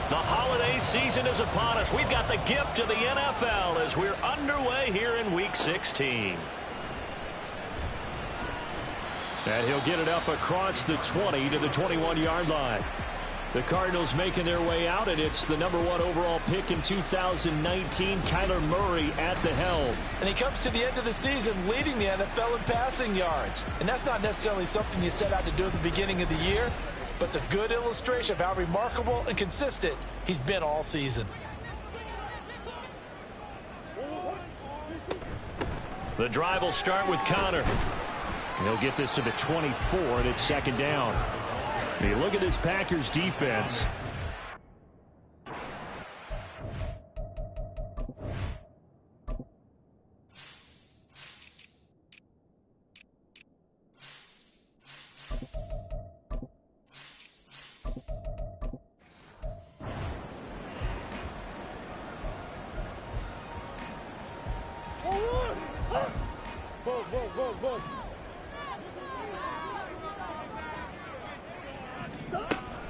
The holiday season is upon us. We've got the gift of the NFL as we're underway here in Week 16. And he'll get it up across the 20 to the 21-yard line. The Cardinals making their way out, and it's the #1 overall pick in 2019, Kyler Murray at the helm. And he comes to the end of the season leading the NFL in passing yards. And that's not necessarily something you set out to do at the beginning of the year, but it's a good illustration of how remarkable and consistent he's been all season. The drive will start with Connor. He'll get this to the 24, and it's second down. Hey, look at this Packers defense.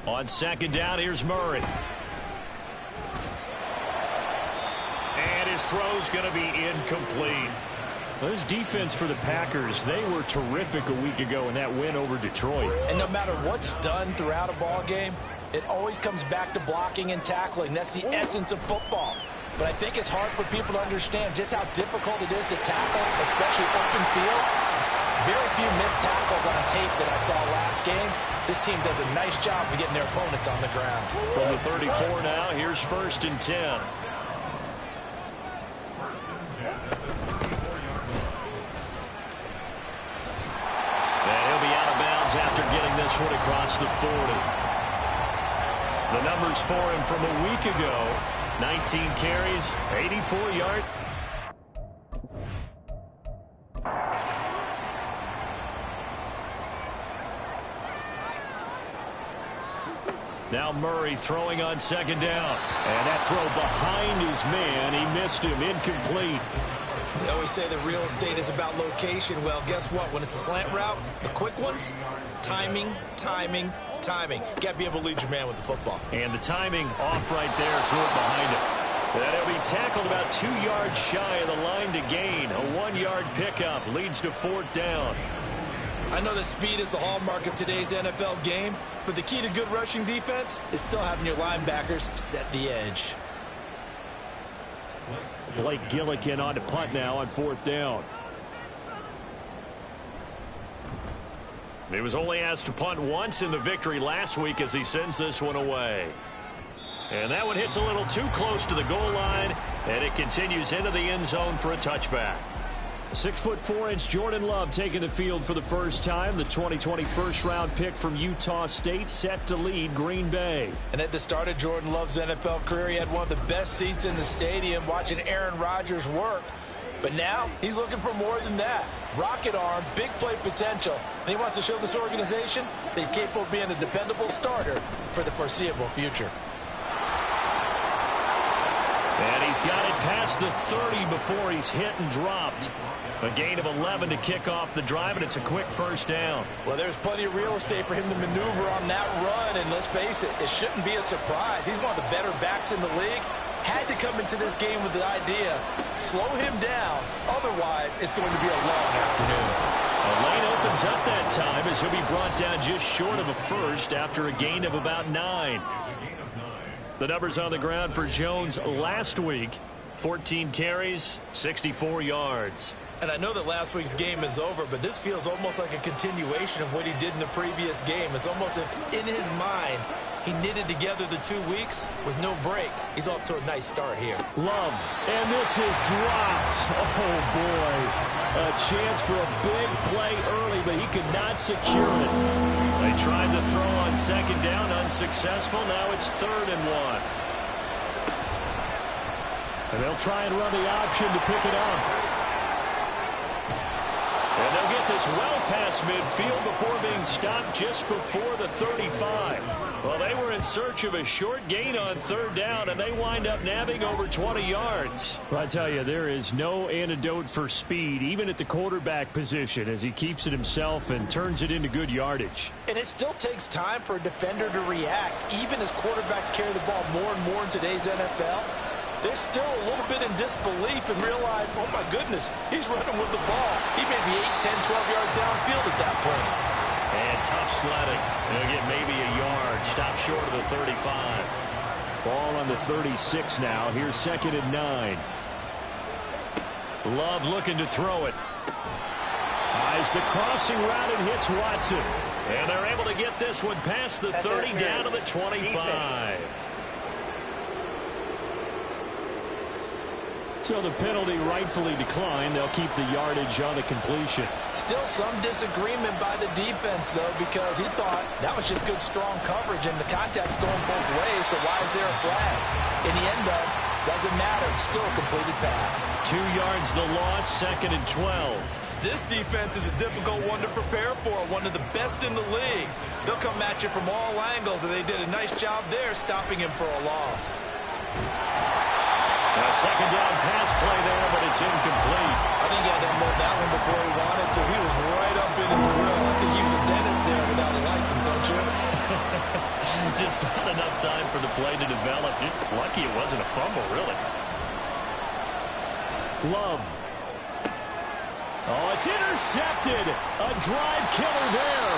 On second down, here's Murray. And his throw's going to be incomplete. Well, this defense for the Packers, they were terrific a week ago in that win over Detroit. And no matter what's done throughout a ball game, it always comes back to blocking and tackling. That's the essence of football. But I think it's hard for people to understand just how difficult it is to tackle, especially open field. Very few missed tackles on tape that I saw last game. This team does a nice job of getting their opponents on the ground. From the 34 now, here's 1st and 10. And he'll be out of bounds after getting this one across the 40. The numbers for him from a week ago, 19 carries, 84 yards. Now Murray throwing on second down. And that throw behind his man. He missed him. Incomplete. They always say that real estate is about location. Well, guess what? When it's a slant route, the quick ones, timing, timing, timing. You got to be able to lead your man with the football. And the timing off right there. Threw it behind him. And he'll be tackled about 2 yards shy of the line to gain. A 1-yard pickup leads to 4th down. I know that speed is the hallmark of today's NFL game, but the key to good rushing defense is still having your linebackers set the edge. Blake Gillikin on to punt now on 4th down. He was only asked to punt once in the victory last week as he sends this one away. And that one hits a little too close to the goal line, and it continues into the end zone for a touchback. 6'4" Jordan Love taking the field for the first time. The 2020 first-round pick from Utah State set to lead Green Bay. And at the start of Jordan Love's NFL career, he had one of the best seats in the stadium watching Aaron Rodgers work. But now he's looking for more than that. Rocket arm, big play potential. And he wants to show this organization that he's capable of being a dependable starter for the foreseeable future. And he's got it past the 30 before he's hit and dropped. A gain of 11 to kick off the drive, and it's a quick first down. Well, there's plenty of real estate for him to maneuver on that run, and let's face it, it shouldn't be a surprise. He's one of the better backs in the league. Had to come into this game with the idea, slow him down, otherwise it's going to be a long afternoon. The lane opens up that time as he'll be brought down just short of a first after a gain of about 9. The numbers on the ground for Jones last week, 14 carries, 64 yards. And I know that last week's game is over, but this feels almost like a continuation of what he did in the previous game. It's almost as if in his mind he knitted together the 2 weeks with no break. He's off to a nice start here. Love, and this is dropped. Oh, boy. A chance for a big play early, but he could not secure it. They tried to throw on second down, unsuccessful. Now it's 3rd and 1. And they'll try and run the option to pick it up. And they'll get this well past midfield before being stopped just before the 35. Well, they were in search of a short gain on third down, and they wind up nabbing over 20 yards. Well, I tell you, there is no antidote for speed, even at the quarterback position, as he keeps it himself and turns it into good yardage. And it still takes time for a defender to react, even as quarterbacks carry the ball more and more in today's NFL. They're still a little bit in disbelief and realize, oh, my goodness, he's running with the ball. He may be 8, 10, 12 yards downfield at that point. And tough sledding. They'll get maybe a yard. Stop short of the 35. Ball on the 36 now. Here's 2nd and 9. Love looking to throw it. Eyes the crossing route and hits Watson. And they're able to get this one past the 30 down to the 25. So the penalty rightfully declined. They'll keep the yardage on the completion. Still some disagreement by the defense, though, because he thought that was just good, strong coverage, and the contact's going both ways, so why is there a flag? In the end, though, doesn't matter. Still a completed pass. 2 yards the loss, 2nd and 12. This defense is a difficult one to prepare for, one of the best in the league. They'll come at you from all angles, and they did a nice job there stopping him for a loss. A 2nd down pass play there, but it's incomplete. I think he had to unload that one before he wanted to. He was right up in his grill. I think he was a dentist there without a license, don't you? Just not enough time for the play to develop. Just lucky it wasn't a fumble, really. Love. Oh, it's intercepted. A drive killer there.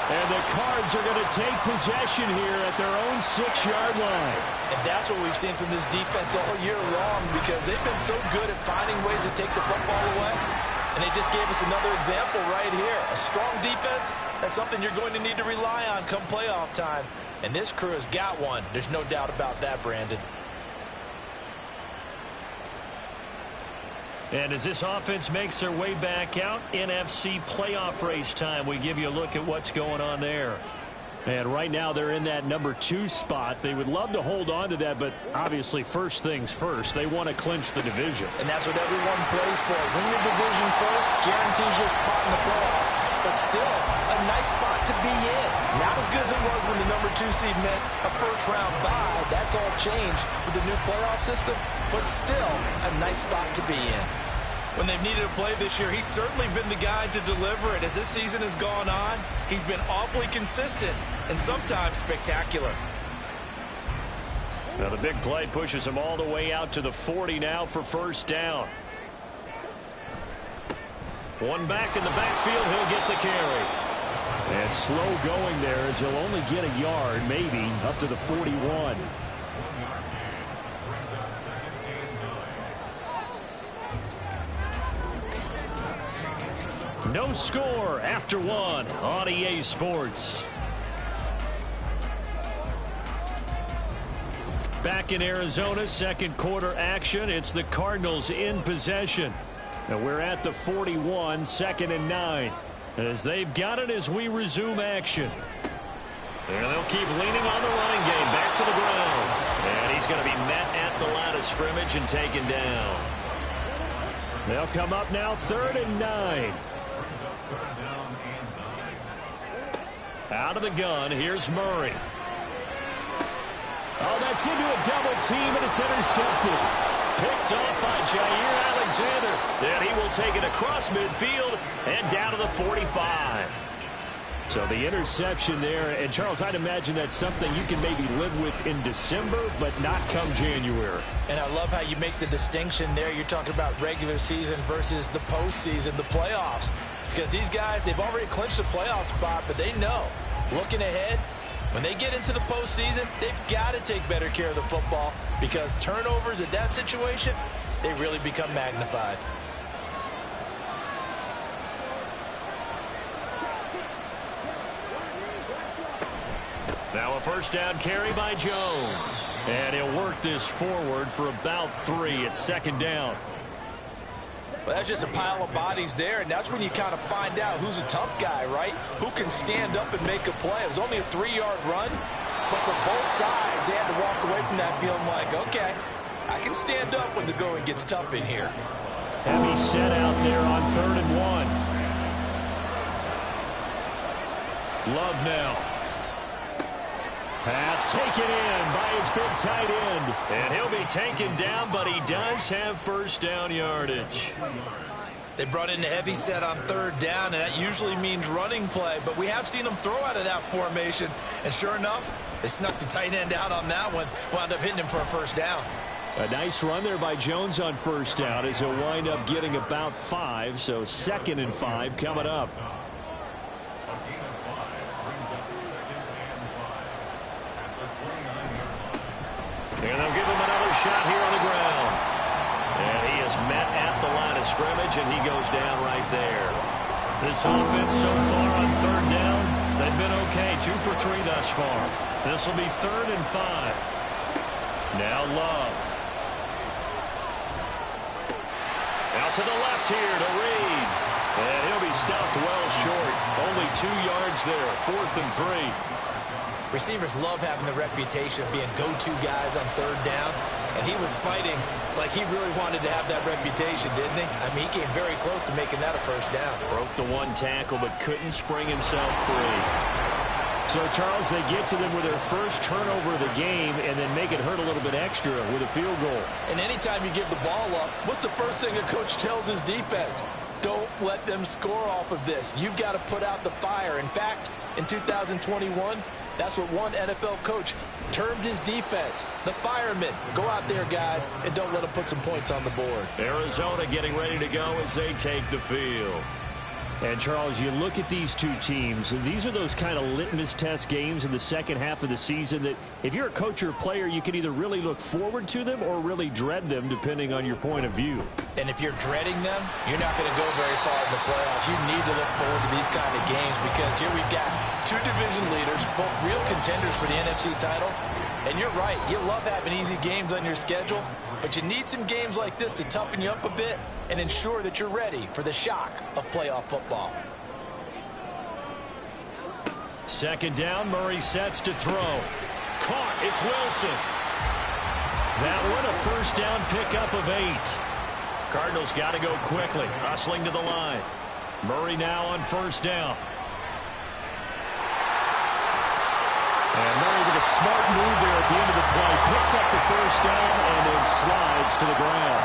And the Cards are going to take possession here at their own 6-yard line. And that's what we've seen from this defense all year long, because they've been so good at finding ways to take the football away. And they just gave us another example right here. A strong defense, that's something you're going to need to rely on come playoff time. And this crew has got one. There's no doubt about that, Brandon. And as this offense makes their way back out, NFC playoff race time, we give you a look at what's going on there. And right now they're in that number 2 spot. They would love to hold on to that, but obviously first things first. They want to clinch the division. And that's what everyone plays for. Win your division first, guarantees you a spot in the playoffs, but still a nice spot to be in. Not as good as it was when the number 2 seed meant a first-round bye. That's all changed with the new playoff system, but still a nice spot to be in. When they've needed a play this year, he's certainly been the guy to deliver it. As this season has gone on, he's been awfully consistent and sometimes spectacular. Now the big play pushes him all the way out to the 40 now for first down. One back in the backfield, he'll get the carry. And slow going there as he'll only get a yard, maybe, up to the 41. No score after 1 on EA Sports. Back in Arizona, 2nd quarter action. It's the Cardinals in possession. And we're at the 41, 2nd and 9. As they've got it as we resume action. And they'll keep leaning on the running game. Back to the ground. And he's going to be met at the line of scrimmage and taken down. They'll come up now 3rd and 9. Out of the gun, here's Murray. Oh, that's into a double team, and it's intercepted. Picked off by Jair Alexander. Then he will take it across midfield and down to the 45. So the interception there, and Charles, I'd imagine that's something you can maybe live with in December, but not come January. And I love how you make the distinction there. You're talking about regular season versus the postseason, the playoffs. Because these guys, they've already clinched the playoff spot, but they know, looking ahead, when they get into the postseason, they've got to take better care of the football, because turnovers in that situation, they really become magnified. Now a first down carry by Jones. And he'll work this forward for about 3 at 2nd down. Well, that's just a pile of bodies there, and that's when you kind of find out who's a tough guy, right? Who can stand up and make a play. It was only a 3-yard run, but for both sides, they had to walk away from that feeling like, okay, I can stand up when the going gets tough in here. Heavy set out there on 3rd and 1. Love now. Pass taken in by his big tight end. And he'll be taken down, but he does have first down yardage. They brought in a heavy set on third down, and that usually means running play. But we have seen them throw out of that formation. And sure enough, they snuck the tight end out on that one. Wound up hitting him for a first down. A nice run there by Jones on first down as he'll wind up getting about 5. So 2nd and 5 coming up. And they'll give him another shot here on the ground. And he is met at the line of scrimmage, and he goes down right there. This offense so far on third down, they've been okay. 2 for 3 thus far. This will be 3rd and 5. Now Love. Out to the left here to Reed. And he'll be stopped well short. Only 2 yards there. 4th and 3. Receivers love having the reputation of being go-to guys on third down, and he was fighting like he really wanted to have that reputation, didn't he? I mean, he came very close to making that a first down. Broke the 1 tackle, but couldn't spring himself free. So, Charles, they get to them with their first turnover of the game and then make it hurt a little bit extra with a field goal. And anytime you give the ball up, what's the first thing a coach tells his defense? Don't let them score off of this. You've got to put out the fire. In fact, in 2021, that's what one NFL coach termed his defense, the firemen. Go out there, guys, and don't let them put some points on the board. Arizona getting ready to go as they take the field. And, Charles, you look at these two teams, and these are those kind of litmus test games in the second half of the season that if you're a coach or a player, you can either really look forward to them or really dread them, depending on your point of view. And if you're dreading them, you're not going to go very far in the playoffs. You need to look forward to these kind of games because here we've got 2 division leaders, both real contenders for the NFC title. And you're right, you love having easy games on your schedule, but you need some games like this to toughen you up a bit and ensure that you're ready for the shock of playoff football. 2nd down, Murray sets to throw. Caught, it's Wilson. That one a first down pickup of 8. Cardinals got to go quickly, hustling to the line. Murray now on first down. And Murray with a smart move there at the end of the play. Picks up the first down and then slides to the ground.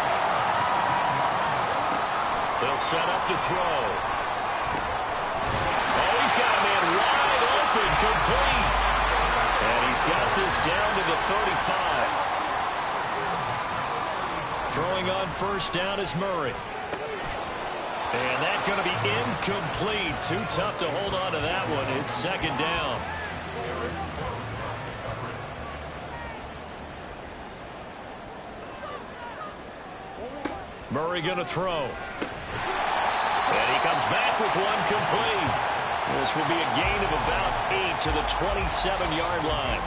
They'll set up to throw. Oh, he's got a man wide open, complete. And he's got this down to the 35. Throwing on first down is Murray. And that's going to be incomplete. Too tough to hold on to that one. It's 2nd down. Murray going to throw. And he comes back with one complete. This will be a gain of about 8 to the 27-yard line.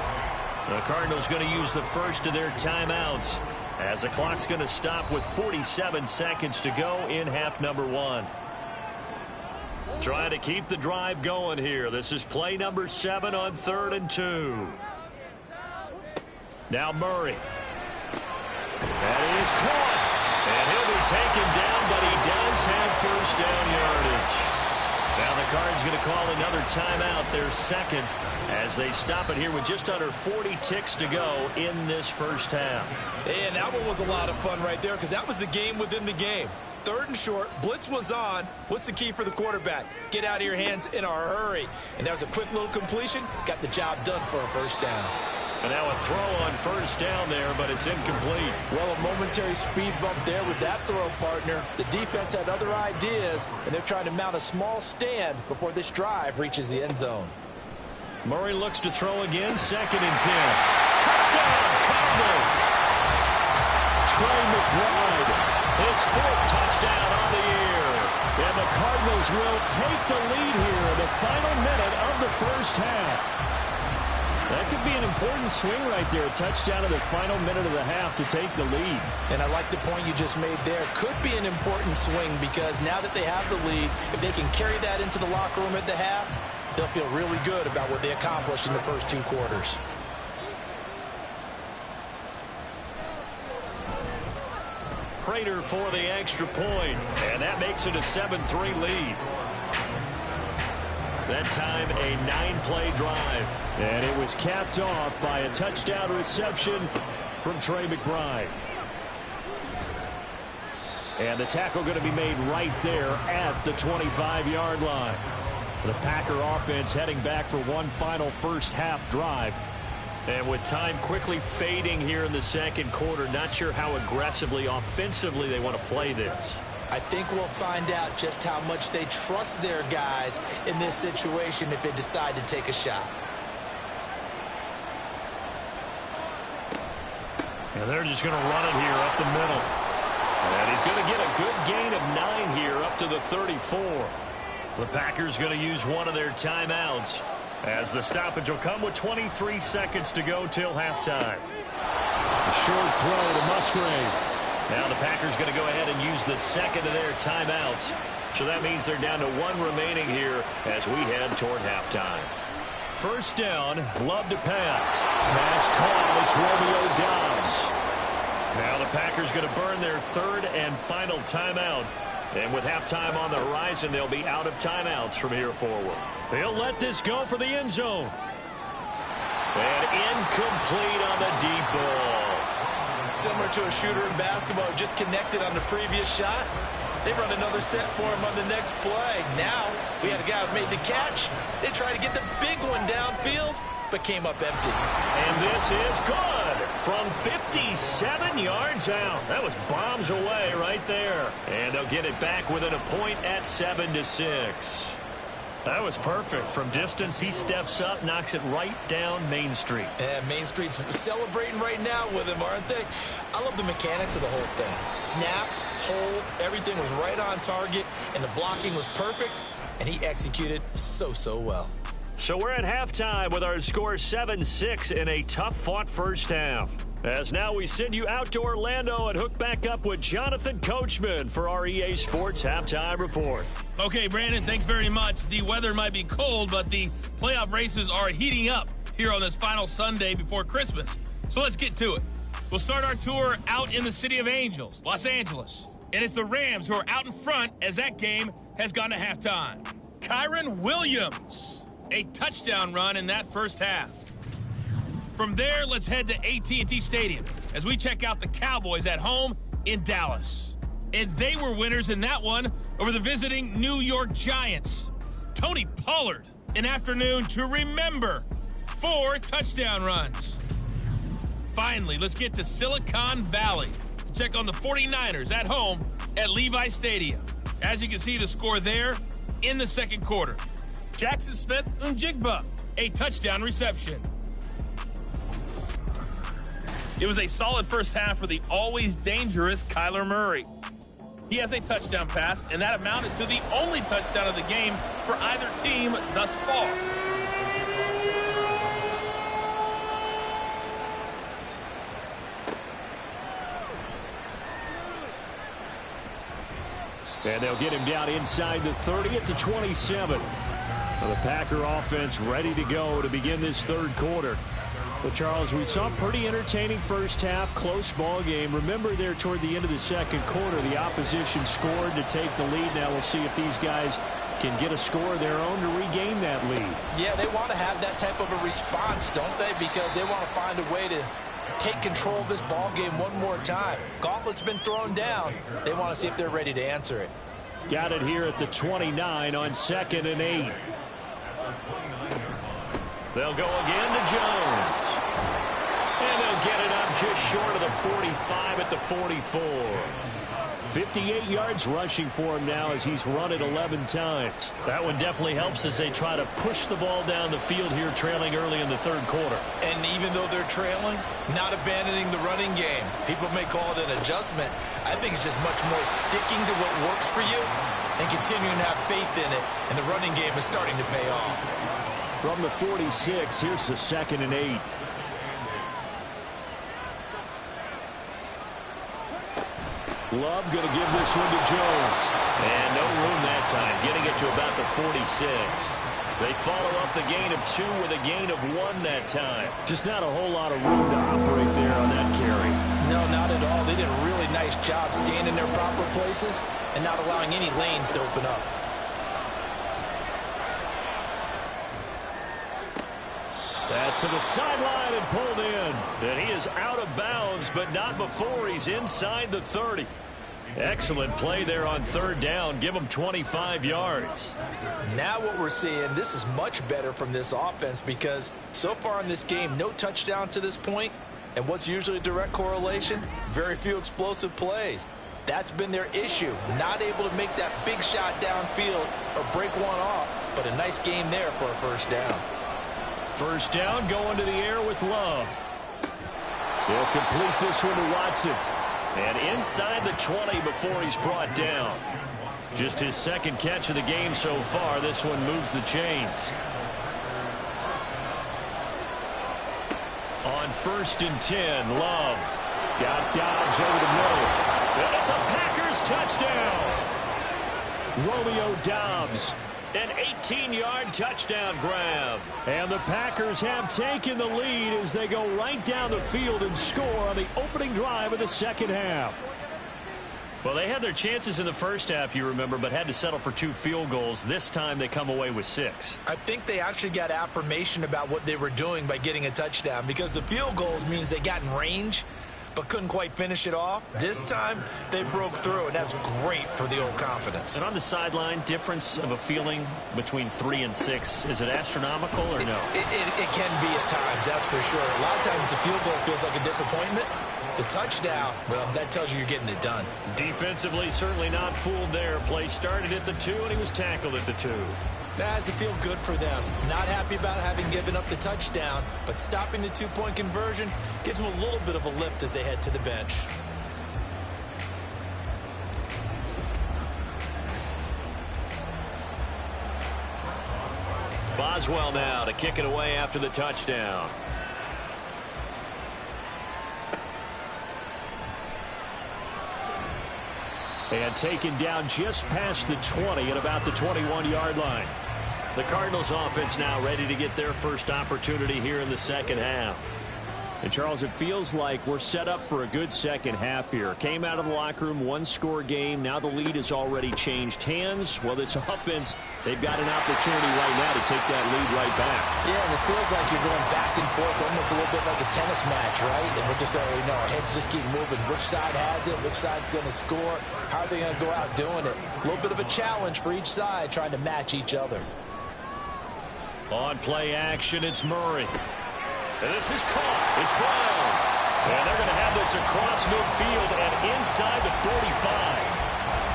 The Cardinals going to use the first of their timeouts as the clock's going to stop with 47 seconds to go in half number 1. Trying to keep the drive going here. This is play number 7 on 3rd and 2. Now Murray. That is caught. And he'll be taken down, but he does have first down yardage. Now the Cards going to call another timeout, their 2nd, as they stop it here with just under 40 ticks to go in this first half. And that one was a lot of fun right there because that was the game within the game. 3rd and short, blitz was on. What's the key for the quarterback? Get out of your hands in a hurry. And that was a quick little completion. Got the job done for a first down. And now a throw on first down there, but it's incomplete. Well, a momentary speed bump there with that throw, partner. The defense had other ideas, and they're trying to mount a small stand before this drive reaches the end zone. Murray looks to throw again, 2nd and 10. Touchdown, Cardinals! Trey McBride, his 4th touchdown on the year. And the Cardinals will take the lead here in the final minute of the first half. That could be an important swing right there. A touchdown in the final minute of the half to take the lead. And I like the point you just made there. Could be an important swing because now that they have the lead, if they can carry that into the locker room at the half, they'll feel really good about what they accomplished in the first 2 quarters. Prater for the extra point, and that makes it a 7-3 lead. That time, a 9-play drive. And it was capped off by a touchdown reception from Trey McBride. And the tackle going to be made right there at the 25-yard line. The Packer offense heading back for one final first-half drive. And with time quickly fading here in the second quarter, not sure how aggressively, offensively they want to play this. I think we'll find out just how much they trust their guys in this situation if they decide to take a shot. And they're just going to run it here up the middle. And he's going to get a good gain of 9 here up to the 34. The Packers going to use one of their timeouts, as the stoppage will come with 23 seconds to go till halftime. A short throw to Musgrave. Now the Packers going to go ahead and use the second of their timeouts. So that means they're down to 1 remaining here as we head toward halftime. First down, Love to pass. Pass call, it's Romeo Doubs. Now the Packers going to burn their third and final timeout. And with halftime on the horizon, they'll be out of timeouts from here forward. They'll let this go for the end zone. And incomplete on the deep ball. Similar to a shooter in basketball who just connected on the previous shot. They run another set for him on the next play. Now we had a guy who made the catch. They tried to get the big one downfield, but came up empty. And this is good from 57 yards out. That was bombs away right there. And they'll get it back within a point at 7-6. That was perfect. From distance, he steps up, knocks it right down Main Street. And Main Street's celebrating right now with him, aren't they? I love the mechanics of the whole thing. Snap, hold, everything was right on target, and the blocking was perfect, and he executed so well. So we're at halftime with our score 7-6 in a tough-fought first half. As now we send you out to Orlando and hook back up with Jonathan Coachman for our EA Sports Halftime Report. Okay, Brandon, thanks very much. The weather might be cold, but the playoff races are heating up here on this final Sunday before Christmas. So let's get to it. We'll start our tour out in the City of Angels, Los Angeles. And it's the Rams who are out in front as that game has gone to halftime. Kyron Williams, a touchdown run in that first half. From there, let's head to AT&T Stadium as we check out the Cowboys at home in Dallas. And they were winners in that one over the visiting New York Giants. Tony Pollard, an afternoon to remember. 4 touchdown runs. Finally, let's get to Silicon Valley to check on the 49ers at home at Levi Stadium. As you can see, the score there in the second quarter. Jackson Smith-Njigba, a touchdown reception. It was a solid first half for the always dangerous Kyler Murray. He has a touchdown pass, and that amounted to the only touchdown of the game for either team thus far. And they'll get him down inside the 30 at the 27. Well, the Packer offense ready to go to begin this third quarter. But, Charles, we saw a pretty entertaining first half, close ball game. Remember there toward the end of the second quarter, the opposition scored to take the lead. Now we'll see if these guys can get a score of their own to regain that lead. Yeah, they want to have that type of a response, don't they? Because they want to find a way to take control of this ball game one more time. Gauntlet's been thrown down. They want to see if they're ready to answer it. Got it here at the 29 on 2nd and 8. They'll go again to Jones. And they'll get it up just short of the 45 at the 44. 58 yards rushing for him now as he's run it 11 times. That one definitely helps as they try to push the ball down the field here, trailing early in the third quarter. And even though they're trailing, not abandoning the running game. People may call it an adjustment. I think it's just much more sticking to what works for you and continuing to have faith in it. And the running game is starting to pay off. From the 46, here's the 2nd and 8. Love going to give this one to Jones. And no room that time, getting it to about the 46. They follow up the gain of 2 with a gain of 1 that time. Just not a whole lot of room to operate there on that carry. No, not at all. They did a really nice job staying in their proper places and not allowing any lanes to open up. Pass to the sideline and pulled in. And he is out of bounds, but not before he's inside the 30. Excellent play there on third down. Give him 25 yards. Now what we're seeing, this is much better from this offense because so far in this game, no touchdown to this point. And what's usually a direct correlation? Very few explosive plays. That's been their issue. Not able to make that big shot downfield or break one off, but a nice game there for a first down. First down going to the air with Love. He'll complete this one to Watson. And inside the 20 before he's brought down. Just his second catch of the game so far. This one moves the chains. On 1st and 10, Love. Got Dobbs over the middle. And it's a Packers touchdown. Romeo Dobbs. An 18-yard touchdown grab. And the Packers have taken the lead as they go right down the field and score on the opening drive of the second half. Well, they had their chances in the first half, you remember, but had to settle for 2 field goals. This time they come away with 6. I think they actually got affirmation about what they were doing by getting a touchdown because the field goals means they got in range but couldn't quite finish it off. This time, they broke through, and that's great for the old confidence. And on the sideline, difference of a feeling between 3 and 6, is it astronomical or no? It can be at times, that's for sure. A lot of times the field goal feels like a disappointment. The touchdown, well, that tells you you're getting it done. Defensively, certainly not fooled there. Play started at the 2, and he was tackled at the 2. That has to feel good for them. Not happy about having given up the touchdown, but stopping the 2-point conversion gives them a little bit of a lift as they head to the bench. Boswell now to kick it away after the touchdown. And taken down just past the 20 at about the 21-yard line. The Cardinals offense now ready to get their first opportunity here in the second half. And, Charles, it feels like we're set up for a good second half here. Came out of the locker room, 1-score game. Now the lead has already changed hands. Well, this offense, they've got an opportunity right now to take that lead right back. Yeah, and it feels like you're going back and forth, almost a little bit like a tennis match, right? And we're just already know our heads just keep moving. Which side has it? Which side's going to score? How are they going to go out doing it? A little bit of a challenge for each side trying to match each other. On play action, it's Murray. And this is caught. It's Brown. And they're going to have this across midfield and inside the 45.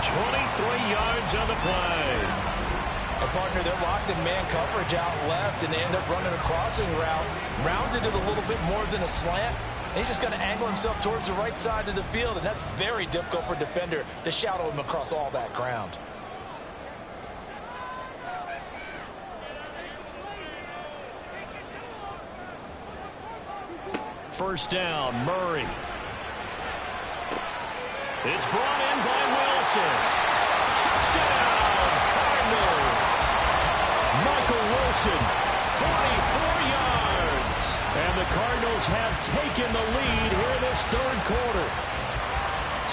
23 yards on the play. A partner, they're locked in man coverage out left, and they end up running a crossing route. Rounded it a little bit more than a slant. And he's just going to angle himself towards the right side of the field, and that's very difficult for a defender to shadow him across all that ground. First down, Murray. It's brought in by Wilson. Touchdown, Cardinals. Michael Wilson, 44 yards. And the Cardinals have taken the lead here in this third quarter.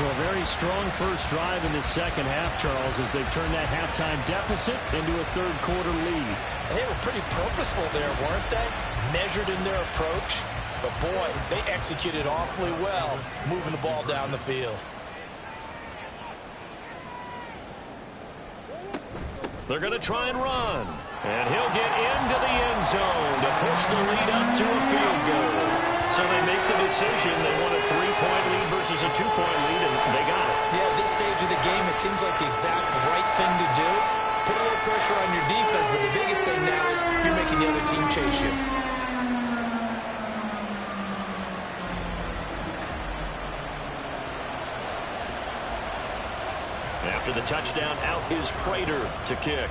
So a very strong first drive in the second half, Charles, as they've turned that halftime deficit into a third quarter lead. And they were pretty purposeful there, weren't they? Measured in their approach. But, boy, they executed awfully well, moving the ball down the field. They're going to try and run. And he'll get into the end zone to push the lead up to a field goal. So they make the decision. They want a 3-point lead versus a 2-point lead, and they got it. Yeah, at this stage of the game, it seems like the exact right thing to do. Put a little pressure on your defense, but the biggest thing now is you're making the other team chase you. After the touchdown, out is Prater to kick.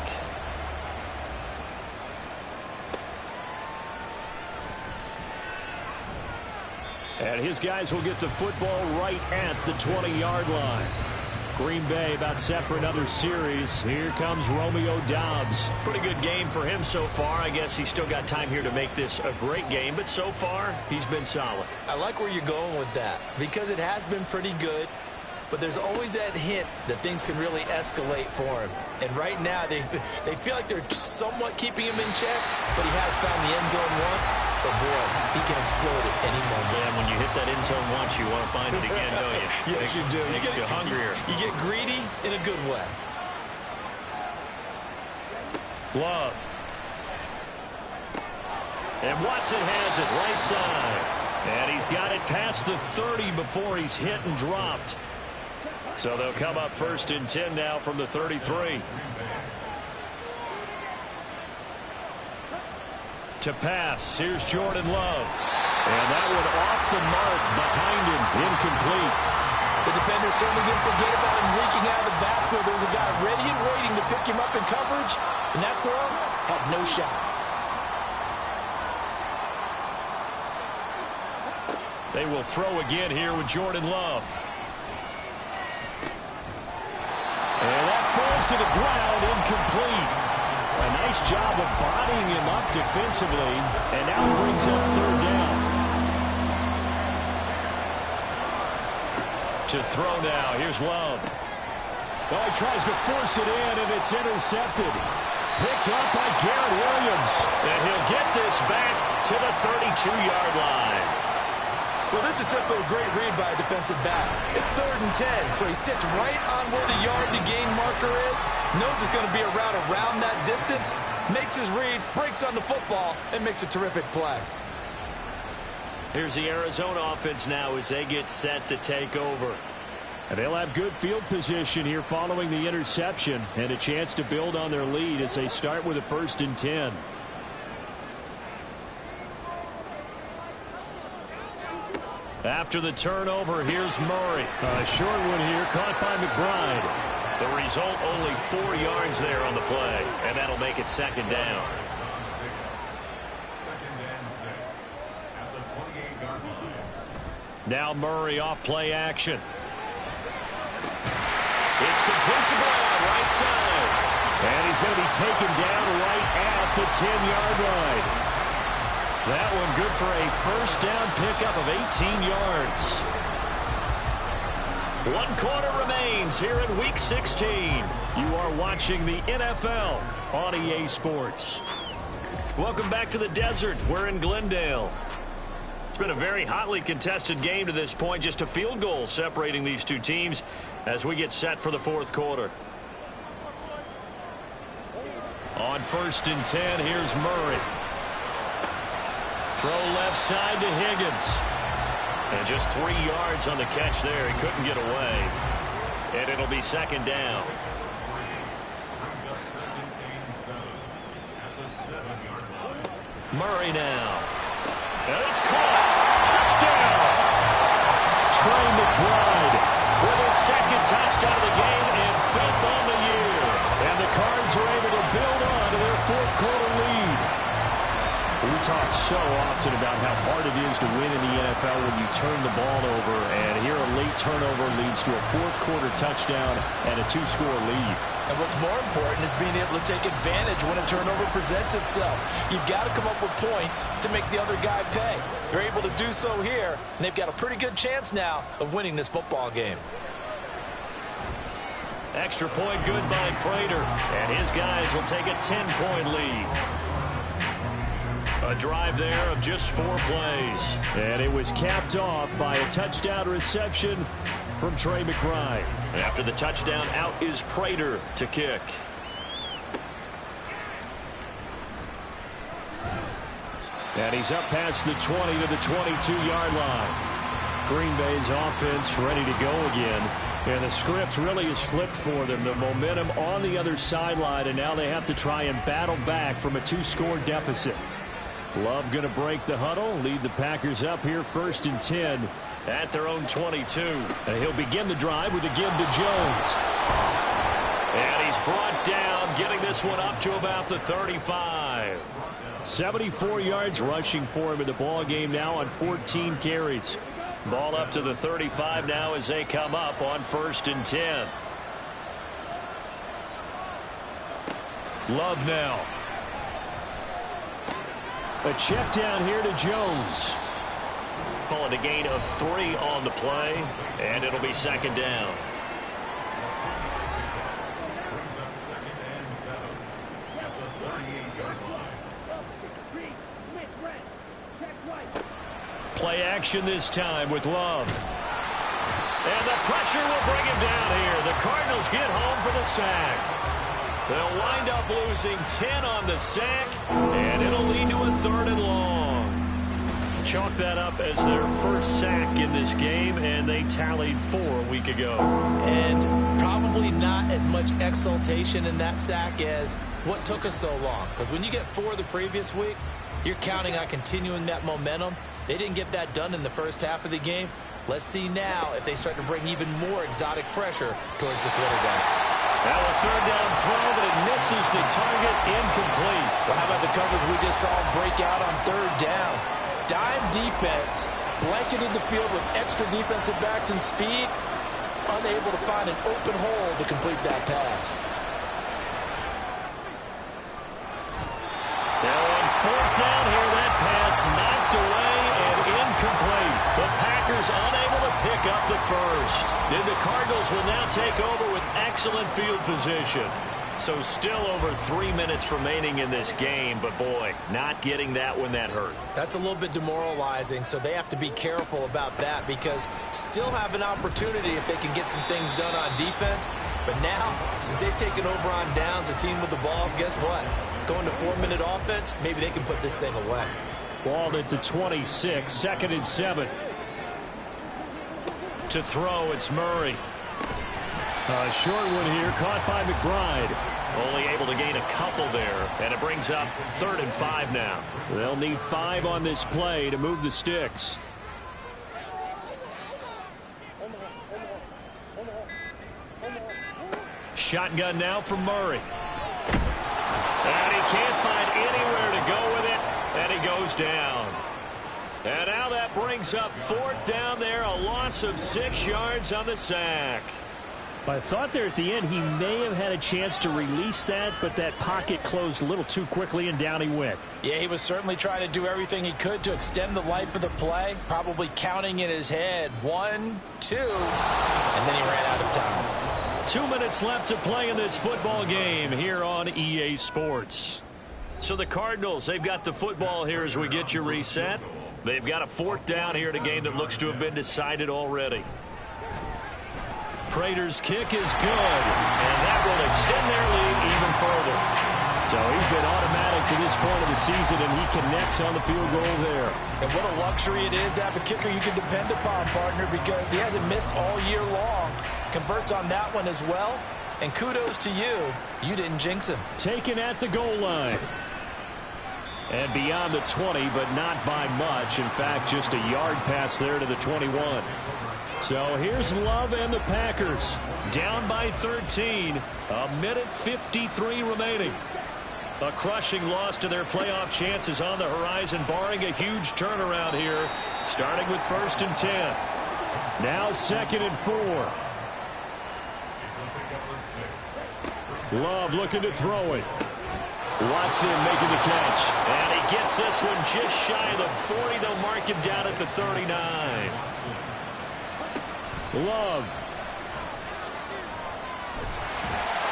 And his guys will get the football right at the 20-yard line. Green Bay about set for another series. Here comes Romeo Dobbs. Pretty good game for him so far. I guess he's still got time here to make this a great game, but so far, he's been solid. I like where you're going with that because it has been pretty good. But there's always that hint that things can really escalate for him. And right now, they feel like they're somewhat keeping him in check, but he has found the end zone once. he can explode at any moment. Yeah, when you hit that end zone once, you want to find it again, don't you? Yes, you do. Makes you hungrier. You get greedy in a good way. Love. And Watson has it right side. And he's got it past the 30 before he's hit and dropped. So they'll come up 1st and 10 now from the 33. To pass, here's Jordan Love. And that one off the mark behind him, incomplete. The defender certainly didn't forget about him leaking out of the backfield. There was a guy ready and waiting to pick him up in coverage, and that throw had no shot. They will throw again here with Jordan Love. And that falls to the ground, incomplete. A nice job of bodying him up defensively, and now brings up 3rd down. To throw now, here's Love. Oh, he tries to force it in, and it's intercepted. Picked up by Garrett Williams. And he'll get this back to the 32-yard line. Well, this is simply a great read by a defensive back. It's 3rd and 10, so he sits right on where the yard-to-gain marker is, knows it's going to be a route around that distance, makes his read, breaks on the football, and makes a terrific play. Here's the Arizona offense now as they get set to take over. And they'll have good field position here following the interception and a chance to build on their lead as they start with a 1st and 10. After the turnover, here's Murray. A short one here, caught by McBride. The result, only 4 yards there on the play, and that'll make it 2nd down. Now Murray off play action. It's complete to Brown, right side. And he's going to be taken down right at the 10-yard line. That one good for a 1st down pickup of 18 yards. 1 quarter remains here in Week 16. You are watching the NFL on EA Sports. Welcome back to the desert. We're in Glendale. It's been a very hotly contested game to this point. Just a field goal separating these two teams as we get set for the 4th quarter. On 1st and 10, here's Murray. Throw left side to Higgins. And just 3 yards on the catch there. He couldn't get away. And it'll be 2nd down. Murray now. And it's caught. Touchdown. Trey McBride with his 2nd touchdown of the game and 5th on the year. And the Cards are able to build on to their 4th quarter lead. We talk so often about how hard it is to win in the NFL when you turn the ball over. And here a late turnover leads to a 4th quarter touchdown and a 2-score lead. And what's more important is being able to take advantage when a turnover presents itself. You've got to come up with points to make the other guy pay. They're able to do so here, and they've got a pretty good chance now of winning this football game. Extra point good by Prater, and his guys will take a 10-point lead. A drive there of just 4 plays. And it was capped off by a touchdown reception from Trey McBride. And after the touchdown, out is Prater to kick. And he's up past the 20 to the 22-yard line. Green Bay's offense ready to go again. And the script really is flipped for them. The momentum on the other sideline, and now they have to try and battle back from a 2-score deficit. Love going to break the huddle, lead the Packers up here 1st and 10. At their own 22. And he'll begin the drive with a give to Jones. And he's brought down, getting this one up to about the 35. 74 yards rushing for him in the ball game now on 14 carries. Ball up to the 35 now as they come up on 1st and 10. Love now. A check down here to Jones. Calling a gain of 3 on the play, and it'll be 2nd down. Play action this time with Love. And the pressure will bring him down here. The Cardinals get home for the sack. They'll wind up losing 10 on the sack, and it'll lead to a 3rd and long. Chalk that up as their first sack in this game, and they tallied 4 a week ago. And probably not as much exultation in that sack as what took us so long. Because when you get 4 the previous week, you're counting on continuing that momentum. They didn't get that done in the first half of the game. Let's see now if they start to bring even more exotic pressure towards the quarterback. Now a 3rd down throw, but it misses the target, incomplete. Well, how about the coverage we just saw break out on 3rd down? Dime defense, blanketed the field with extra defensive backs and speed, unable to find an open hole to complete that pass. Now on 4th down here, that pass knocked away and incomplete. The Packers unable to pick up the first. And the Cardinals will now take over with excellent field position. So still over 3 minutes remaining in this game, but boy, not getting that when that hurt. That's a little bit demoralizing, so they have to be careful about that because still have an opportunity if they can get some things done on defense. But now, since they've taken over on downs, a team with the ball, guess what? Going to 4-minute offense, maybe they can put this thing away. Ball at the 26, 2nd and 7. To throw, it's Murray. A short one here, caught by McBride. Only able to gain a couple there, and it brings up 3rd and 5 now. They'll need 5 on this play to move the sticks. Shotgun now from Murray. And he can't find anywhere to go with it, and he goes down. And now that brings up 4th down there, a loss of 6 yards on the sack. I thought there at the end he may have had a chance to release that, but that pocket closed a little too quickly, and down he went. Yeah, he was certainly trying to do everything he could to extend the life of the play, probably counting in his head 1, 2, and then he ran out of time. 2 minutes left to play in this football game here on EA Sports. So the Cardinals, they've got the football here as we get you reset. They've got a 4th down here in a game that looks to have been decided already. Prater's kick is good, and that will extend their lead even further. So he's been automatic to this point of the season, and he connects on the field goal there. And what a luxury it is to have a kicker you can depend upon, partner, because he hasn't missed all year long. Converts on that one as well, and kudos to you. You didn't jinx him. Taken at the goal line. And beyond the 20, but not by much. In fact, just a yard pass there to the 21. So here's Love and the Packers. Down by 13. A minute 53 remaining. A crushing loss to their playoff chances on the horizon, barring a huge turnaround here, starting with 1st and 10. Now 2nd and 4. Love looking to throw it. Watson making the catch. And he gets this one just shy of the 40. They'll mark him down at the 39. Love.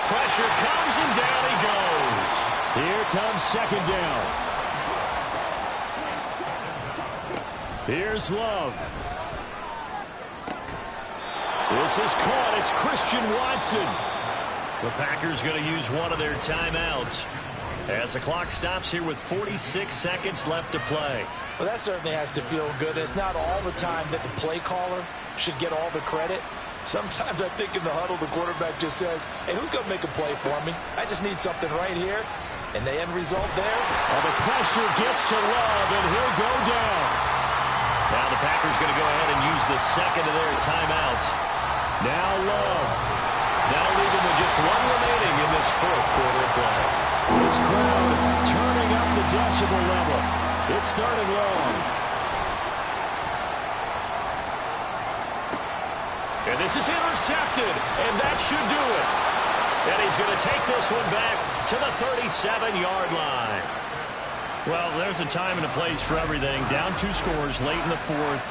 Pressure comes, and down he goes. Here comes 2nd down. Here's Love. This is caught. It's Christian Watson. The Packers going to use one of their timeouts as the clock stops here with 46 seconds left to play. Well, that certainly has to feel good. It's not all the time that the play caller should get all the credit. Sometimes I think in the huddle, the quarterback just says, hey, who's going to make a play for me? I just need something right here. And the end result there. Oh, the pressure gets to Love, and he'll go down. Now the Packers going to go ahead and use the 2nd of their timeouts. Now Love. That'll leave them with just 1 remaining in this 4th quarter of play. This crowd turning up the decibel level. It's 3rd and long. And this is intercepted, and that should do it. And he's going to take this one back to the 37-yard line. Well, there's a time and a place for everything. Down 2 scores late in the 4th.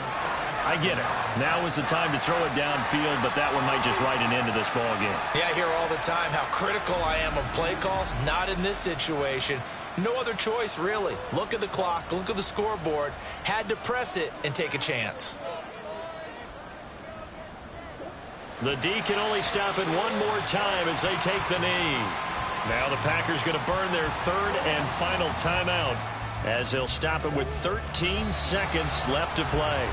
I get it. Now is the time to throw it downfield, but that one might just write an end to this ball game. Yeah, I hear all the time how critical I am of play calls. Not in this situation. No other choice, really. Look at the clock, look at the scoreboard. Had to press it and take a chance. The D can only stop it one more time as they take the knee. Now the Packers going to burn their third and final timeout as they'll stop it with 13 seconds left to play.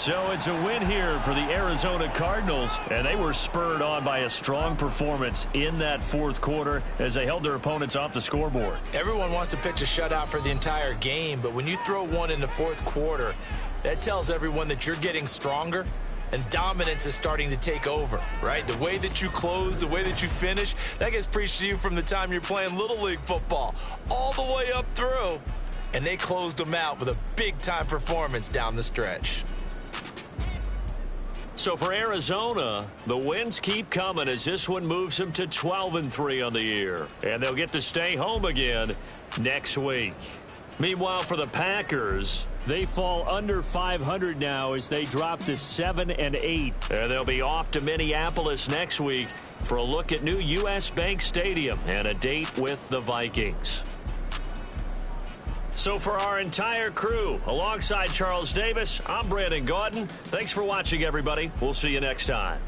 So it's a win here for the Arizona Cardinals, and they were spurred on by a strong performance in that fourth quarter as they held their opponents off the scoreboard. Everyone wants to pitch a shutout for the entire game, but when you throw one in the fourth quarter, that tells everyone that you're getting stronger and dominance is starting to take over, right? The way that you close, the way that you finish, that gets preached to you from the time you're playing Little League football all the way up through, and they closed them out with a big-time performance down the stretch. So for Arizona, the wins keep coming as this one moves them to 12-3 on the year. And they'll get to stay home again next week. Meanwhile, for the Packers, they fall under 500 now as they drop to 7-8. And they'll be off to Minneapolis next week for a look at new U.S. Bank Stadium and a date with the Vikings. So for our entire crew, alongside Charles Davis, I'm Brandon Gaudin. Thanks for watching, everybody. We'll see you next time.